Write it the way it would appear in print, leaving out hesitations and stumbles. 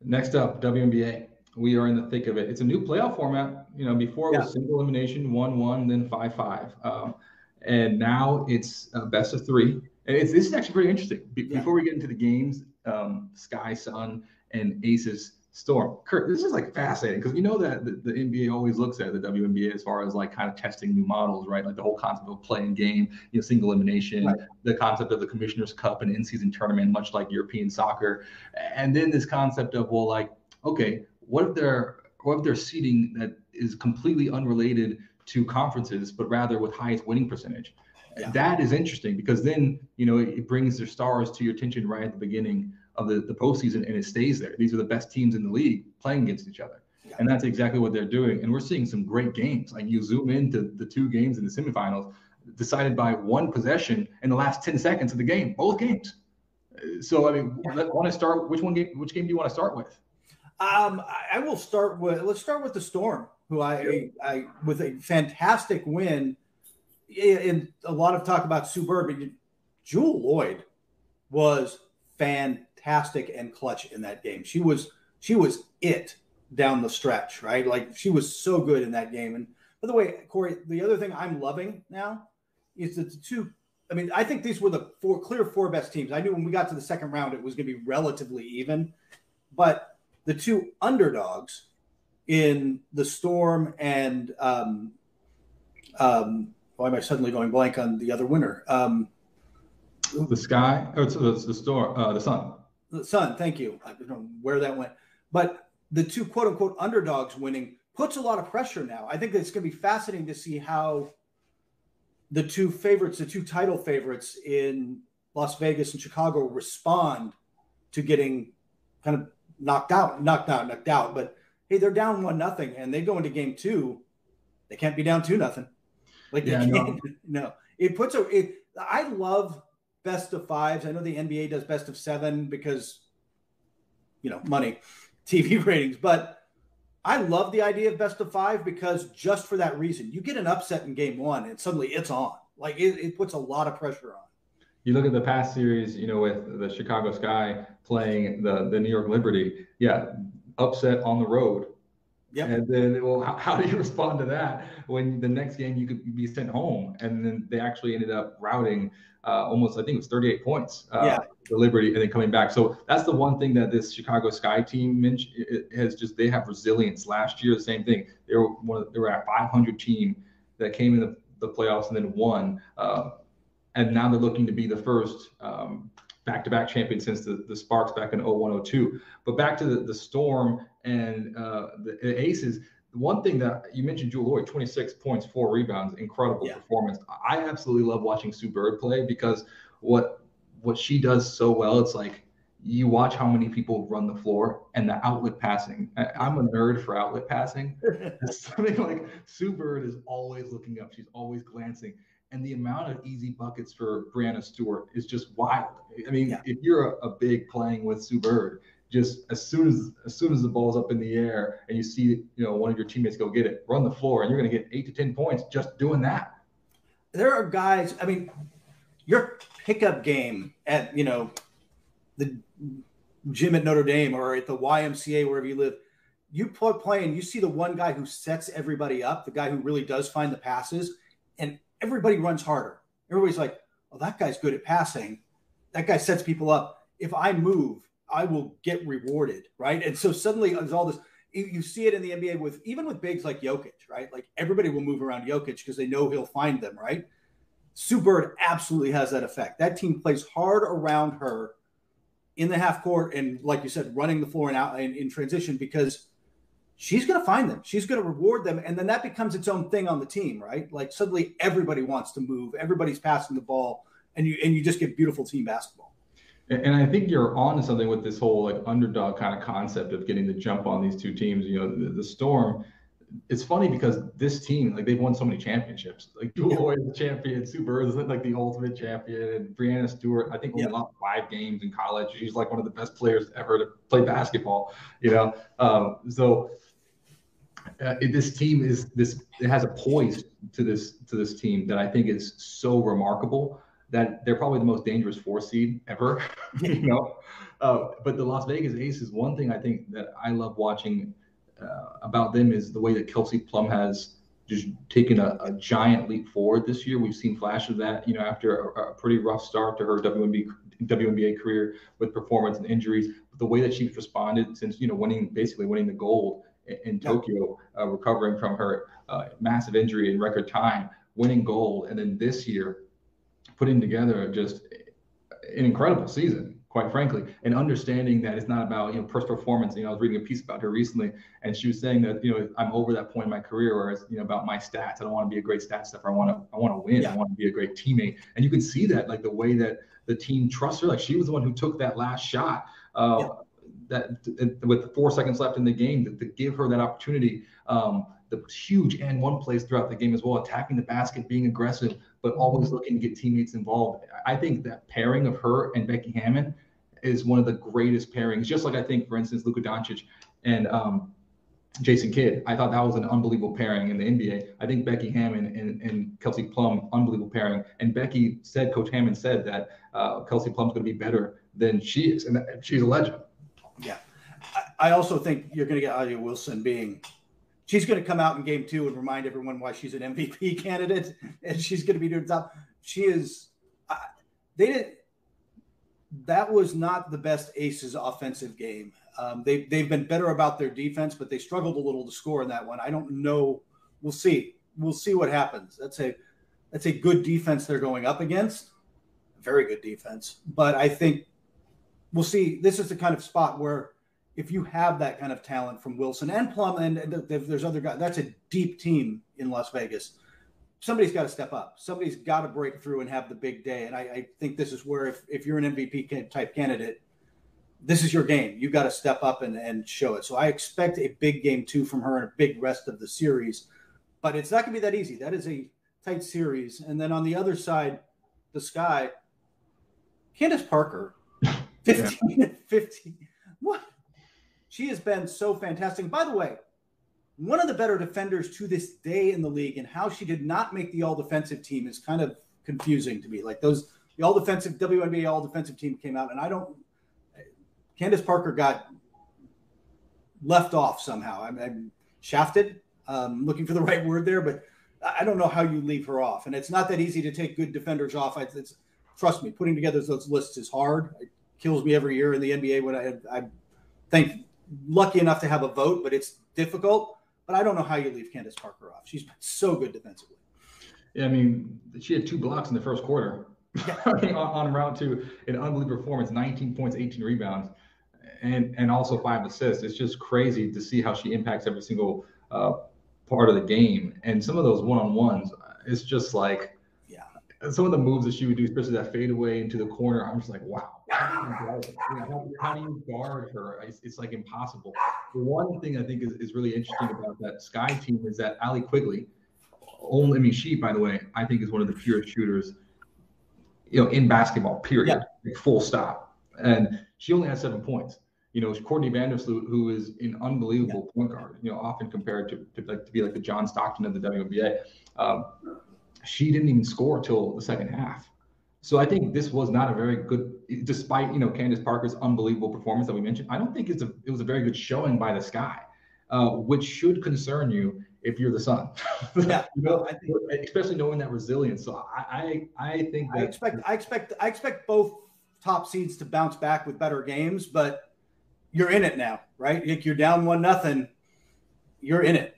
Next up, WNBA. We are in the thick of it. It's a new playoff format. Before it Yeah. was single elimination, 1-1, then 5-5, and now it's best of three. And this is actually pretty interesting. Before we get into the games, Sky, Sun, and Aces, Storm. Kurt, this is like fascinating because you know that the NBA always looks at the WNBA as far as like kind of testing new models, right? Like the whole concept of playing game, single elimination, Right. the concept of the Commissioner's Cup and in-season tournament, much like European soccer, and then this concept of, well, like, okay, what if they're seeding that is completely unrelated to conferences, but rather with highest winning percentage? Yeah. That is interesting because then it brings their stars to your attention right at the beginning of the postseason, and it stays there. These are the best teams in the league playing against each other. Yeah. And that's exactly what they're doing. And we're seeing some great games. Like you zoom into the two games in the semifinals, decided by one possession in the last 10 seconds of the game, both games. So, I mean, want to start, which game do you want to start with? I will start with, let's start with the Storm, who I with a fantastic win. And a lot of talk about Sue Bird, but Jewell Loyd was fantastic and clutch in that game. She was it down the stretch, right? Like she was so good in that game. And by the way, Corey, the other thing I'm loving now is that the two, I mean, I think these were the clear four best teams. I knew when we got to the second round, it was going to be relatively even, but the two underdogs in the Storm and why am I suddenly going blank on the other winner? The Sky, or it's the Storm, the Sun. The Sun, thank you. I don't know where that went. But the two quote-unquote underdogs winning puts a lot of pressure now. I think it's going to be fascinating to see how the two title favorites in Las Vegas and Chicago respond to getting kind of knocked out. But, hey, they're down 1-0, and they go into game two. They can't be down 2-0. Like, yeah, no. It puts I love best of fives. I know the NBA does best of seven because, money, TV ratings. But I love the idea of best of five because just for that reason, you get an upset in game one and suddenly it's on. Like it puts a lot of pressure on. You look at the past series, with the Chicago Sky playing the New York Liberty. Yeah, upset on the road. Yep. And then, well, how do you respond to that when the next game you could be sent home? And then they actually ended up routing almost, I think it was 38 points, the Liberty, and then coming back. So that's the one thing that this Chicago Sky team they have resilience. Last year, the same thing. They were a 500 team that came in the playoffs and then won. And now they're looking to be the first back-to-back champion since the Sparks back in 01-02. But back to the Storm and the Aces, the one thing that you mentioned, Jewell Loyd, 26 points, 4 rebounds, incredible performance. I absolutely love watching Sue Bird play because what she does so well, it's like you watch how many people run the floor and the outlet passing. I'm a nerd for outlet passing. It's something like Sue Bird is always looking up. She's always glancing. And the amount of easy buckets for Brianna Stewart is just wild. I mean, if you're a big playing with Sue Bird, just as soon as the ball's up in the air and you see one of your teammates go get it, run the floor, and you're going to get 8 to 10 points just doing that. There are guys. I mean, your pickup game at the gym at Notre Dame or at the YMCA wherever you live, you play and you see the one guy who sets everybody up, the guy who really does find the passes, and everybody runs harder. Everybody's like, "Oh, that guy's good at passing. That guy sets people up. If I move, I will get rewarded," right? And so suddenly there's all this. You see it in the NBA even with bigs like Jokic, right? Like everybody will move around Jokic because they know he'll find them, right? Sue Bird absolutely has that effect. That team plays hard around her in the half court and, like you said, running the floor and out in transition because she's going to find them. She's going to reward them. And then that becomes its own thing on the team, right? Like suddenly everybody wants to move. Everybody's passing the ball and you just get beautiful team basketball. And I think you're on to something with this whole like underdog kind of concept of getting the jump on these two teams. The Storm, it's funny because this team, like they've won so many championships. Like Jewell Loyd is the champion, Sue Bird is like the ultimate champion, and Brianna Stewart, I think only lost 5 games in college. She's like one of the best players ever to play basketball. This team it has a poise to this team that I think is so remarkable that they're probably the most dangerous 4 seed ever. But the Las Vegas Aces, one thing I think that I love watching about them is the way that Kelsey Plum has just taken a giant leap forward this year. We've seen flashes of that, after a pretty rough start to her WNBA career with performance and injuries. But the way that she's responded since, basically winning the gold in Tokyo, recovering from her massive injury in record time, winning gold, and then this year putting together just an incredible season, quite frankly, and understanding that it's not about personal performance. I was reading a piece about her recently, and she was saying that I'm over that point in my career where it's about my stats. I don't want to be a great stat stuffer. I want to win. I want to be a great teammate. And you can see that, like the way that the team trusts her. Like she was the one who took that last shot that with the 4 seconds left in the game to give her that opportunity. The huge and one plays throughout the game as well, attacking the basket, being aggressive, but always looking to get teammates involved. I think that pairing of her and Becky Hammon is one of the greatest pairings. Just like I think, for instance, Luka Doncic and Jason Kidd. I thought that was an unbelievable pairing in the NBA. I think Becky Hammon and Kelsey Plum, unbelievable pairing. And Coach Hammon said that Kelsey Plum's going to be better than she is, and she's a legend. Yeah. I also think you're going to get A'ja Wilson she's going to come out in game 2 and remind everyone why she's an MVP candidate, and she's going to be doing top. She is. That was not the best Aces offensive game. They've been better about their defense, but they struggled a little to score in that one. I don't know. We'll see. We'll see what happens. That's a good defense they're going up against. Very good defense. But I think we'll see. This is the kind of spot where if you have that kind of talent from Wilson and Plum, and there's other guys, that's a deep team in Las Vegas. Somebody's got to step up. Somebody's got to break through and have the big day. And I think this is where if you're an MVP type candidate, this is your game. You've got to step up and show it. So I expect a big game 2 from her and a big rest of the series. But it's not going to be that easy. That is a tight series. And then on the other side, the Sky, Candace Parker, 15. What? She has been so fantastic. By the way, one of the better defenders to this day in the league, and how she did not make the all-defensive team is kind of confusing to me. Like the all-defensive WNBA all-defensive team came out, and Candace Parker got left off somehow. I'm shafted, looking for the right word there, but I don't know how you leave her off. And it's not that easy to take good defenders off. Trust me, putting together those lists is hard. It kills me every year in the NBA when I think lucky enough to have a vote, but it's difficult. But I don't know how you leave Candace Parker off. She's been so good defensively. Yeah, I mean, she had 2 blocks in the first quarter. Yeah. on round 2, an unbelievable performance, 19 points, 18 rebounds, and also 5 assists. It's just crazy to see how she impacts every single part of the game. And some of those one-on-ones, it's just like, some of the moves that she would do, especially that fadeaway into the corner, I'm just like, wow. How do you guard her? It's like impossible. The one thing I think is really interesting about that Sky team is that Allie Quigley, she, by the way, I think is one of the purest shooters, in basketball, period, like full stop. And she only had 7 points. Courtney Vandersloot, who is an unbelievable point guard, often compared to be like the John Stockton of the WNBA. She didn't even score till the second half. So I think this was not a very good, despite, Candace Parker's unbelievable performance that we mentioned, I don't think it was a very good showing by the Sky, which should concern you if you're the Sun. Yeah, especially knowing that resilience. So I think that I expect both top seeds to bounce back with better games, but you're in it now, right? You're down 1-0. You're in it.